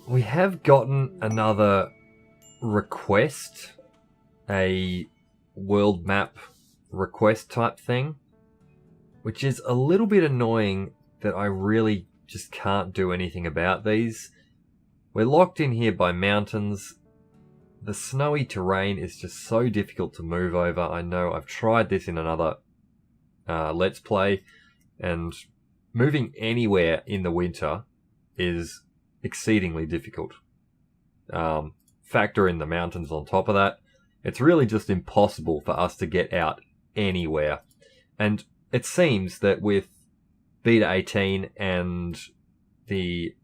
we have gotten another request, a world map request type thing, which is a little bit annoying that I really just can't do anything about these. We're locked in here by mountains. The snowy terrain is just so difficult to move over. I know I've tried this in another Let's Play, and moving anywhere in the winter is exceedingly difficult. Factor in the mountains on top of that. It's really just impossible for us to get out anywhere. And it seems that with Beta 18 and the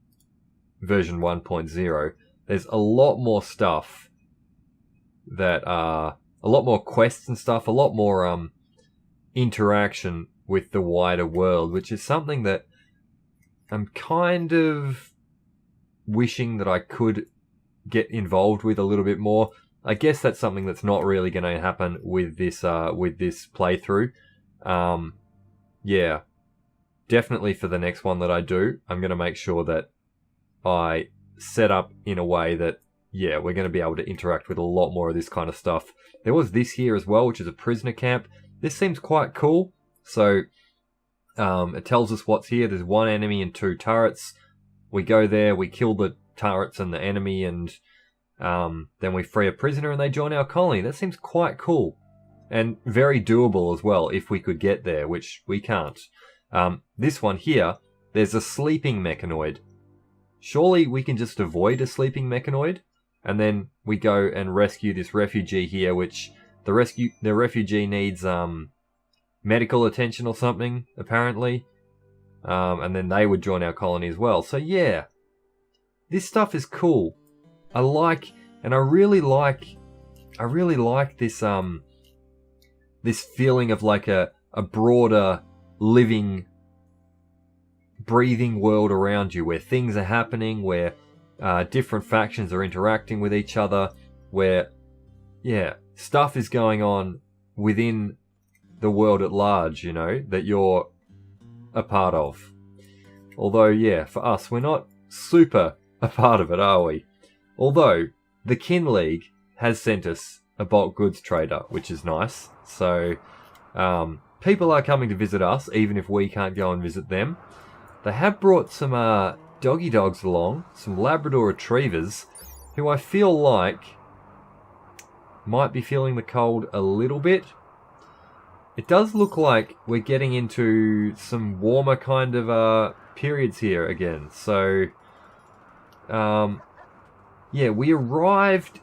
version 1.0, there's a lot more stuff that are a lot more quests and stuff, a lot more interaction with the wider world, which is something that I'm kind of wishing that I could get involved with a little bit more. I guess that's something that's not really going to happen with this playthrough. Yeah, definitely for the next one that I do, I'm going to make sure that I set up in a way that, yeah, we're going to be able to interact with a lot more of this kind of stuff. There was this here as well, which is a prisoner camp. This seems quite cool. So it tells us what's here. There's one enemy and 2 turrets. We go there, we kill the turrets and the enemy, and then we free a prisoner and they join our colony. That seems quite cool. And very doable as well if we could get there, which we can't. This one here, there's a sleeping mechanoid. Surely we can just avoid a sleeping mechanoid, and then we go and rescue this refugee here, which the refugee needs medical attention or something, apparently. And then they would join our colony as well. So yeah, this stuff is cool. I really like this this feeling of like a broader living, breathing world around you, where things are happening, where different factions are interacting with each other, where, yeah, stuff is going on within the world at large, you know, that you're a part of. Although, yeah, for us, we're not super a part of it, are we? Although, the Kin League has sent us a bulk goods trader, which is nice. So, people are coming to visit us, even if we can't go and visit them. They have brought some doggy dogs along, some Labrador Retrievers, who I feel like might be feeling the cold a little bit. It does look like we're getting into some warmer kind of periods here again. So, yeah, we arrived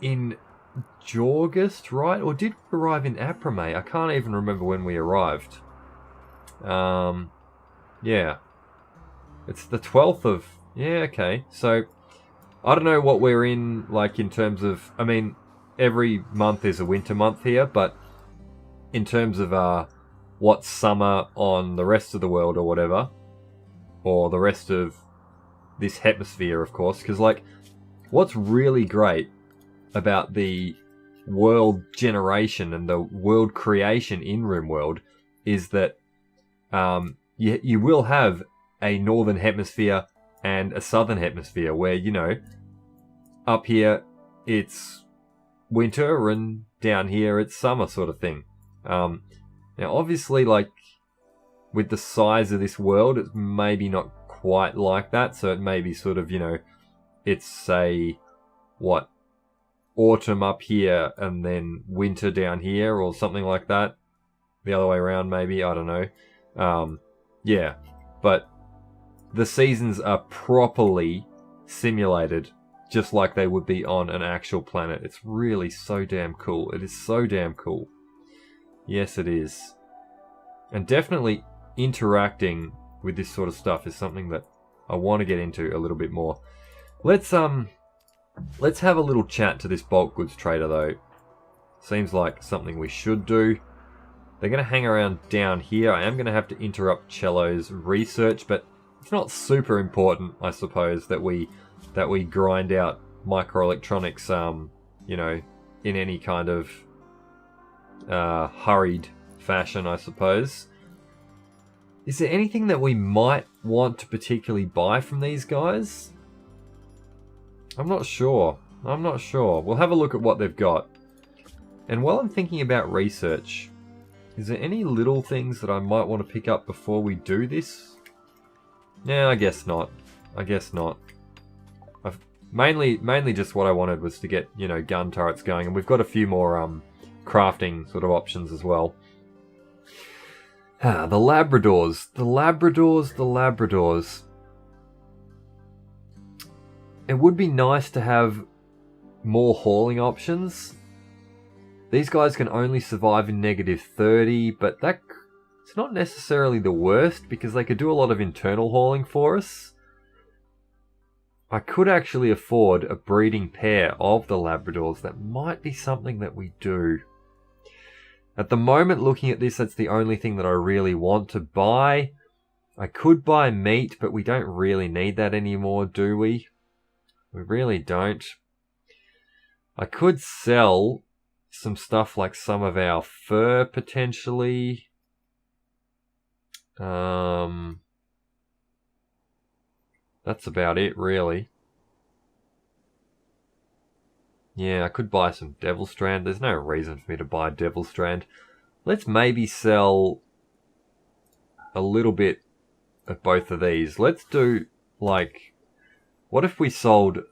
in August, right? Or did we arrive in April? I can't even remember when we arrived. Yeah. It's the 12th of... Yeah, okay. So, I don't know what we're in, like, in terms of... I mean, every month is a winter month here, but in terms of what's summer on the rest of the world or whatever, or the rest of this hemisphere, of course, because, like, what's really great about the world generation and the world creation in RimWorld is that you will have a northern hemisphere and a southern hemisphere where, you know, up here it's winter and down here it's summer sort of thing. Now obviously, like, with the size of this world, it's maybe not quite like that, so it may be sort of, you know, it's, say, what, autumn up here and then winter down here or something like that. The other way around, maybe, I don't know. Yeah, but the seasons are properly simulated just like they would be on an actual planet. It's really so damn cool. It is so damn cool. Yes, it is. And definitely interacting with this sort of stuff is something that I want to get into a little bit more. Let's have a little chat to this bulk goods trader though. Seems like something we should do. They're going to hang around down here. I am going to have to interrupt Cello's research, but it's not super important, I suppose, that we grind out microelectronics, you know, in any kind of hurried fashion, I suppose. Is there anything that we might want to particularly buy from these guys? I'm not sure. I'm not sure. We'll have a look at what they've got. And while I'm thinking about research, is there any little things that I might want to pick up before we do this? Yeah, I guess not. I guess not. Mainly just what I wanted was to get, you know, gun turrets going, and we've got a few more crafting sort of options as well. Ah, the Labradors. The Labradors, the Labradors. It would be nice to have more hauling options. These guys can only survive in -30, but it's not necessarily the worst because they could do a lot of internal hauling for us. I could actually afford a breeding pair of the Labradors. That might be something that we do. At the moment, looking at this, that's the only thing that I really want to buy. I could buy meat, but we don't really need that anymore, do we? We really don't. I could sell some stuff like some of our fur, potentially. That's about it, really. Yeah, I could buy some Devil Strand. There's no reason for me to buy Devil Strand. Let's maybe sell a little bit of both of these. Let's do, like, what if we sold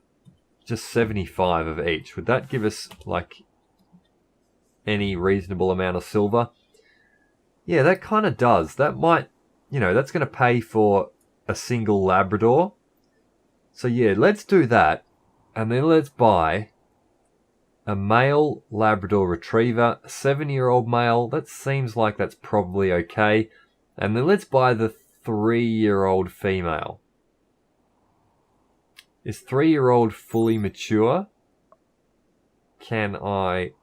just 75 of each? Would that give us, like, any reasonable amount of silver? Yeah, that kind of does. That might, you know, that's going to pay for a single Labrador. So yeah, let's do that. And then let's buy a male Labrador Retriever, a 7-year-old male. That seems like that's probably okay. And then let's buy the 3-year-old female. Is 3-year-old fully mature? Can I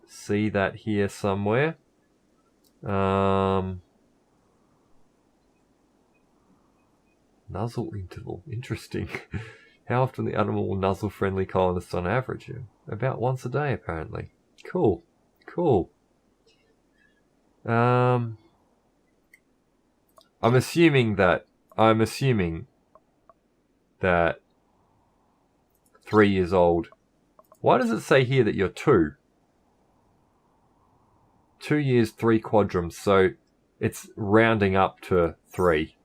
see that here somewhere? Nuzzle interval. Interesting. How often the animal will nuzzle friendly colonists on average? About once a day, apparently. Cool. Cool. I'm assuming that 3 years old. Why does it say here that you're 2? 2 years, 3 quadrums, so it's rounding up to 3.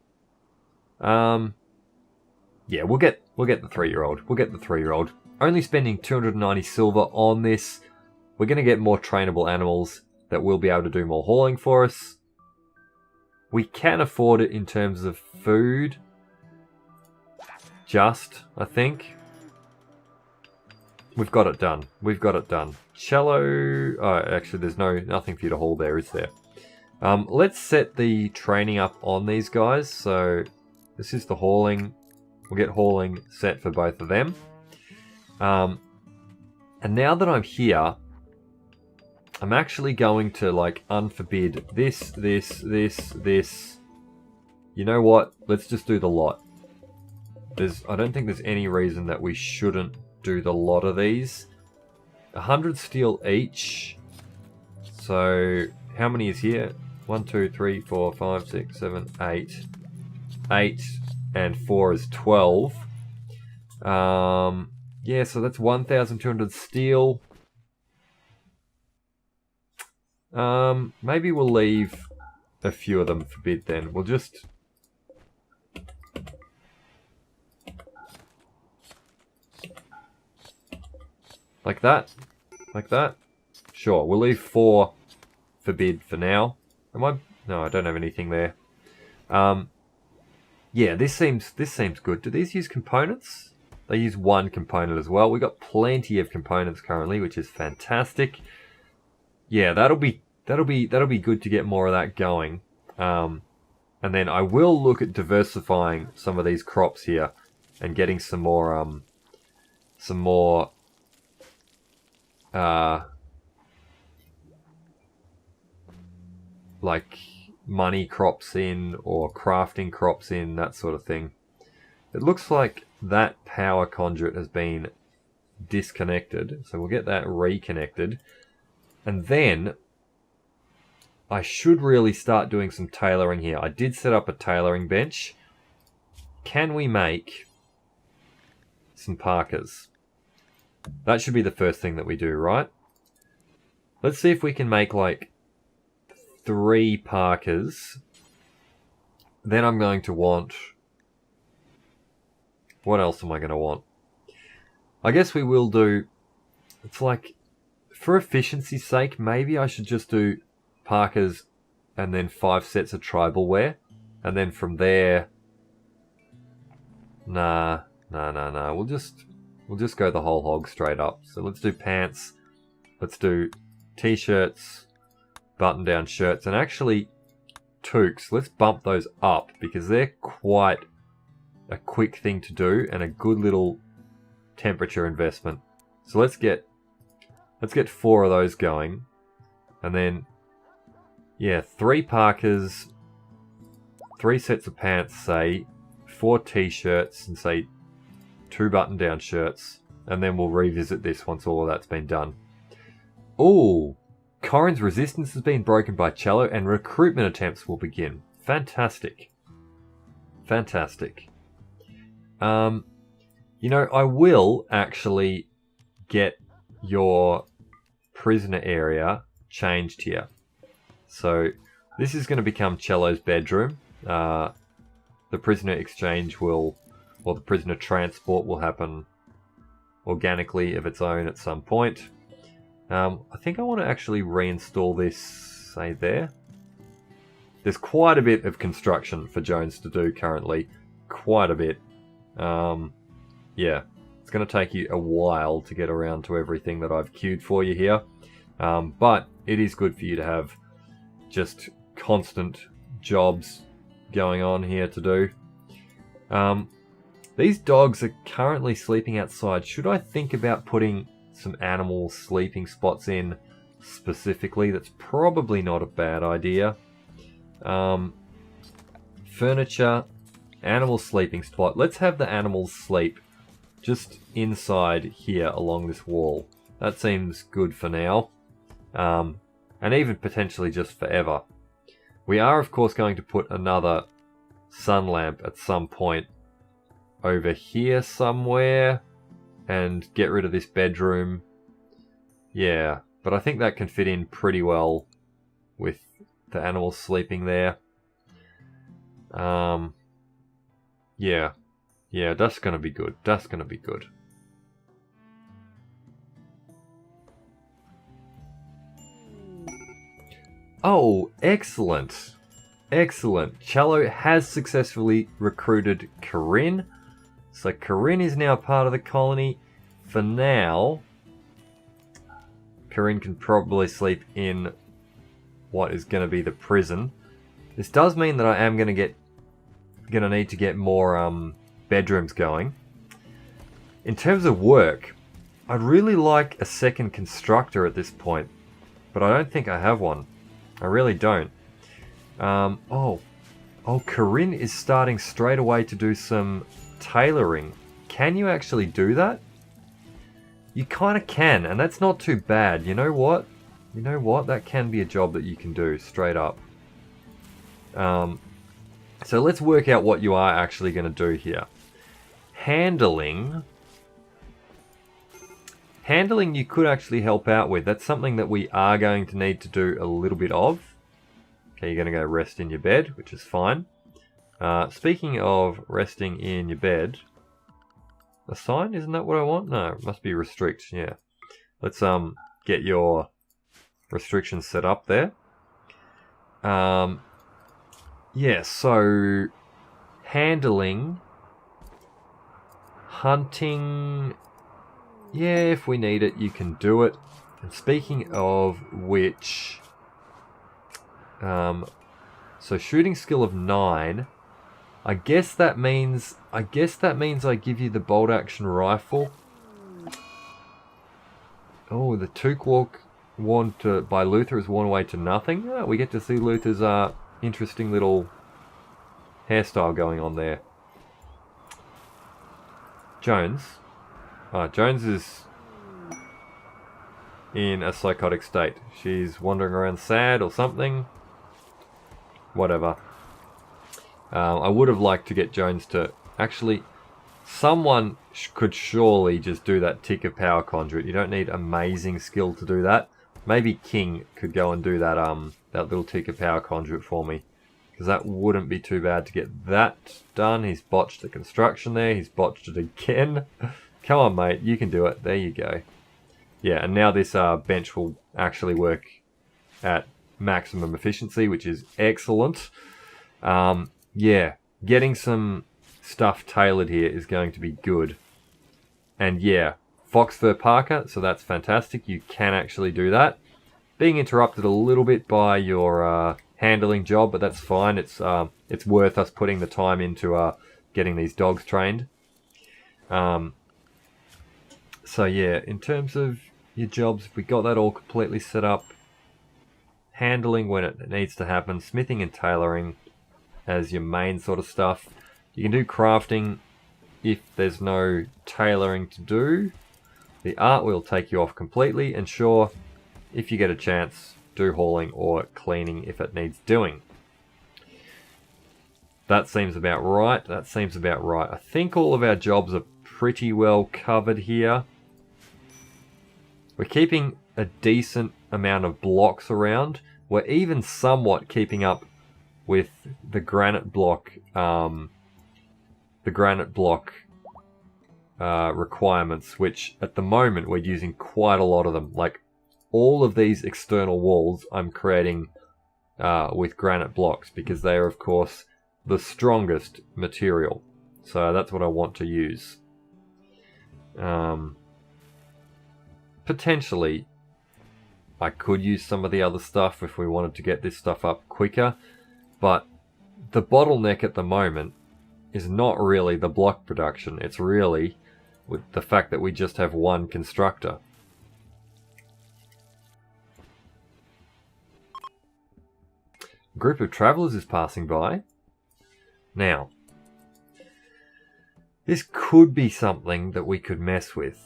Yeah, we'll get the 3-year-old. We'll get the 3-year-old. Only spending 290 silver on this. We're going to get more trainable animals that will be able to do more hauling for us. We can afford it in terms of food. Just, I think. We've got it done. We've got it done. Cello... Oh, actually, there's nothing for you to haul there, is there? Let's set the training up on these guys. So, this is the hauling. We'll get hauling set for both of them. And now that I'm here, I'm actually going to, like, unforbid this. You know what? Let's just do the lot. I don't think there's any reason that we shouldn't do the lot of these. 100 steel each. So, how many is here? 1, 2, 3, 4, 5, 6, 7, 8. 8 and 4 is 12. Yeah, so that's 1,200 steel. Maybe we'll leave a few of them for bid then. We'll just... Like that? Like that? Sure, we'll leave 4 for bid for now. No, I don't have anything there. Yeah, this seems good. Do these use components? They use 1 component as well. We've got plenty of components currently, which is fantastic. Yeah, that'll be good to get more of that going. And then I will look at diversifying some of these crops here and getting some more like money crops in or crafting crops in, that sort of thing. It looks like that power conduit has been disconnected, so we'll get that reconnected. And then I should really start doing some tailoring here. I did set up a tailoring bench. Can we make some parkas. That should be the first thing that we do, right? Let's see if we can make like 3 parkas. Then I'm going to want... What else am I going to want? I guess we will do... It's like, for efficiency's sake, maybe I should just do parkas and then 5 sets of tribal wear. And then from there... Nah. We'll just go the whole hog straight up. So let's do pants. Let's do t-shirts, button-down shirts, and actually toques. Let's bump those up because they're quite a quick thing to do and a good little temperature investment. So let's get 4 of those going, and then 3 parkas, 3 sets of pants, say 4 t-shirts, and say 2 button-down shirts, and then we'll revisit this once all of that's been done. Oh, Corin's resistance has been broken by Cello, and recruitment attempts will begin. Fantastic. Fantastic. You know, I will actually get your prisoner area changed here. So this is going to become Cello's bedroom. The prisoner exchange will, or the prisoner transport will happen organically of its own at some point. I think I want to actually reinstall this, say there. There's quite a bit of construction for Jones to do currently. Quite a bit. Yeah, it's going to take you a while to get around to everything that I've queued for you here. But it is good for you to have just constant jobs going on here to do. These dogs are currently sleeping outside. Should I think about putting some animal sleeping spots in specifically? That's probably not a bad idea. Furniture, animal sleeping spot. Let's have the animals sleep just inside here along this wall. That seems good for now. And even potentially just forever. We are of course going to put another sun lamp at some point over here somewhere and get rid of this bedroom. Yeah, but I think that can fit in pretty well with the animals sleeping there. Yeah, that's gonna be good. That's gonna be good. Oh, excellent. Excellent. Cello has successfully recruited Corinne. So Corinne is now part of the colony. For now, Corinne can probably sleep in what is going to be the prison. This does mean that I am going to need to get more bedrooms going. In terms of work, I'd really like a second constructor at this point, but I don't think I have one. I really don't. Oh, Corinne is starting straight away to do some tailoring. Can you actually do that? You kind of can, and that's not too bad. You know what? That can be a job that you can do straight up. So let's work out what you are actually going to do here. Handling you could actually help out with. That's something that we are going to need to do a little bit of. Okay, you're going to go rest in your bed, which is fine. Speaking of resting in your bed, assign, isn't that what I want? No, it must be restrict, yeah. Let's get your restrictions set up there. Yeah, so handling, hunting, yeah, if we need it, you can do it. And speaking of which, so shooting skill of 9. I guess that means I give you the bolt action rifle. Oh, the Took Walk worn by Luther is worn away to nothing. Oh, we get to see Luther's interesting little hairstyle going on there. Jones. Jones is in a psychotic state. She's wandering around sad or something. Whatever. I would have liked to get Jones to... Actually, someone could surely just do that tick of power conduit. You don't need amazing skill to do that. Maybe King could go and do that that little tick of power conduit for me, because that wouldn't be too bad to get that done. He's botched the construction there. He's botched it again. Come on, mate. You can do it. There you go. Yeah, and now this bench will actually work at maximum efficiency, which is excellent. Yeah, getting some stuff tailored here is going to be good. And yeah, fox fur parka, so that's fantastic. You can actually do that. Being interrupted a little bit by your handling job, but that's fine. It's worth us putting the time into getting these dogs trained. So yeah, in terms of your jobs, we got that all completely set up. Handling when it needs to happen, smithing and tailoring as your main sort of stuff. You can do crafting if there's no tailoring to do. The art will take you off completely, and sure, if you get a chance, do hauling or cleaning if it needs doing. That seems about right. That seems about right. I think all of our jobs are pretty well covered here. We're keeping a decent amount of blocks around. We're even somewhat keeping up with the granite block requirements, which at the moment we're using quite a lot of them. Like all of these external walls I'm creating with granite blocks, because they are of course the strongest material. So that's what I want to use. Potentially I could use some of the other stuff if we wanted to get this stuff up quicker, but the bottleneck at the moment is not really the block production. It's really with the fact that we just have one constructor. A group of travelers is passing by. Now, this could be something that we could mess with.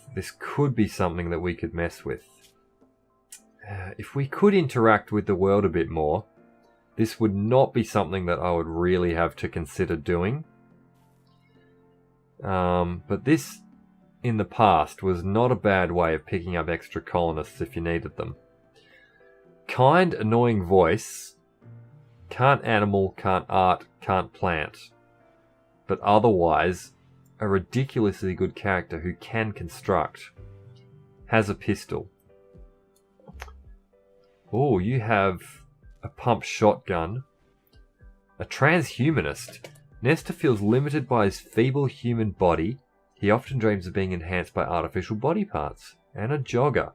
If we could interact with the world a bit more, this would not be something that I would really have to consider doing. But this, in the past, was not a bad way of picking up extra colonists if you needed them. Kind, annoying voice. Can't animal, can't art, can't plant. But otherwise, a ridiculously good character who can construct. Has a pistol. Oh, you have a pump shotgun. A transhumanist. Nestor feels limited by his feeble human body. He often dreams of being enhanced by artificial body parts. And a jogger.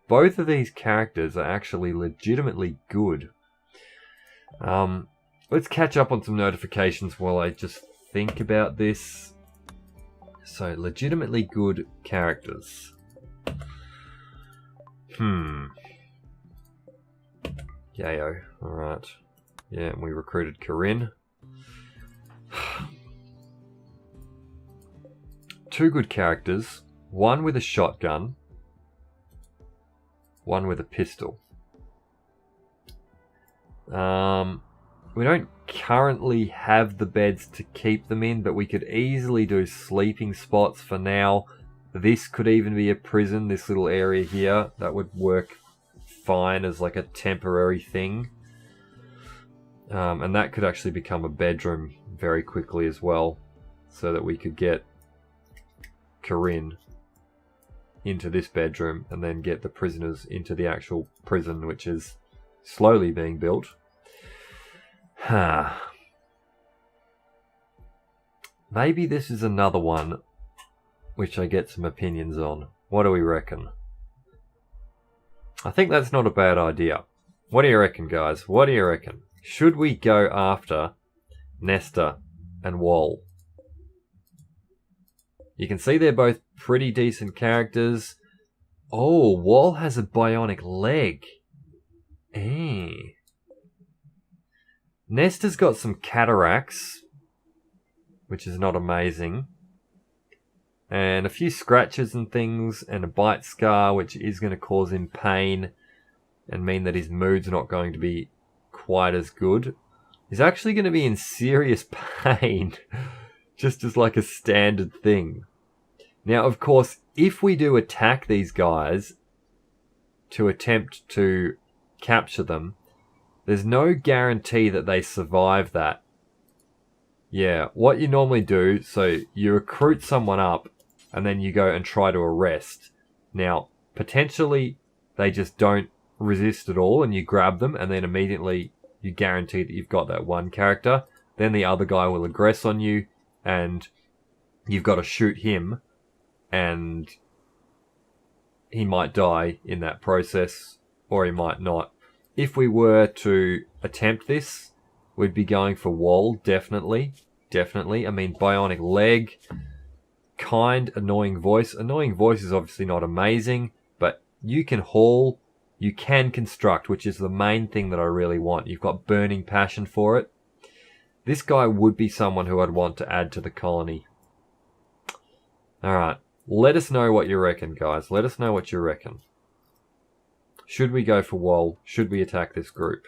Both of these characters are actually legitimately good. Let's catch up on some notifications while I just think about this. So, legitimately good characters. Yayo, alright. Yeah, and we recruited Corinne. Two good characters. One with a shotgun. One with a pistol. We don't currently have the beds to keep them in, but we could easily do sleeping spots for now. This could even be a prison, this little area here. That would work fine as like a temporary thing. And that could actually become a bedroom very quickly as well, so that we could get Corinne into this bedroom and then get the prisoners into the actual prison, which is slowly being built. Maybe this is another one which I get some opinions on. What do we reckon? I think that's not a bad idea. What do you reckon, guys? What do you reckon? Should we go after Nestor and Wall? You can see they're both pretty decent characters. Oh, Wall has a bionic leg. Nestor's got some cataracts, which is not amazing. And a few scratches and things, and a bite scar, which is going to cause him pain and mean that his mood's not going to be quite as good. He's actually going to be in serious pain just as like a standard thing. Now, of course, if we do attack these guys to attempt to capture them, there's no guarantee that they survive that. Yeah, what you normally do, so you recruit someone up and then you go and try to arrest. Now, potentially they just don't resist at all and you grab them and then immediately you guarantee that you've got that one character. Then the other guy will aggress on you and you've got to shoot him and he might die in that process or he might not. If we were to attempt this, we'd be going for wall, definitely. Definitely. I mean, bionic leg, kind, annoying voice. Annoying voice is obviously not amazing, but you can haul, you can construct, which is the main thing that I really want. You've got burning passion for it. This guy would be someone who I'd want to add to the colony. Alright, let us know what you reckon, guys. Let us know what you reckon. Should we go for wall? Should we attack this group?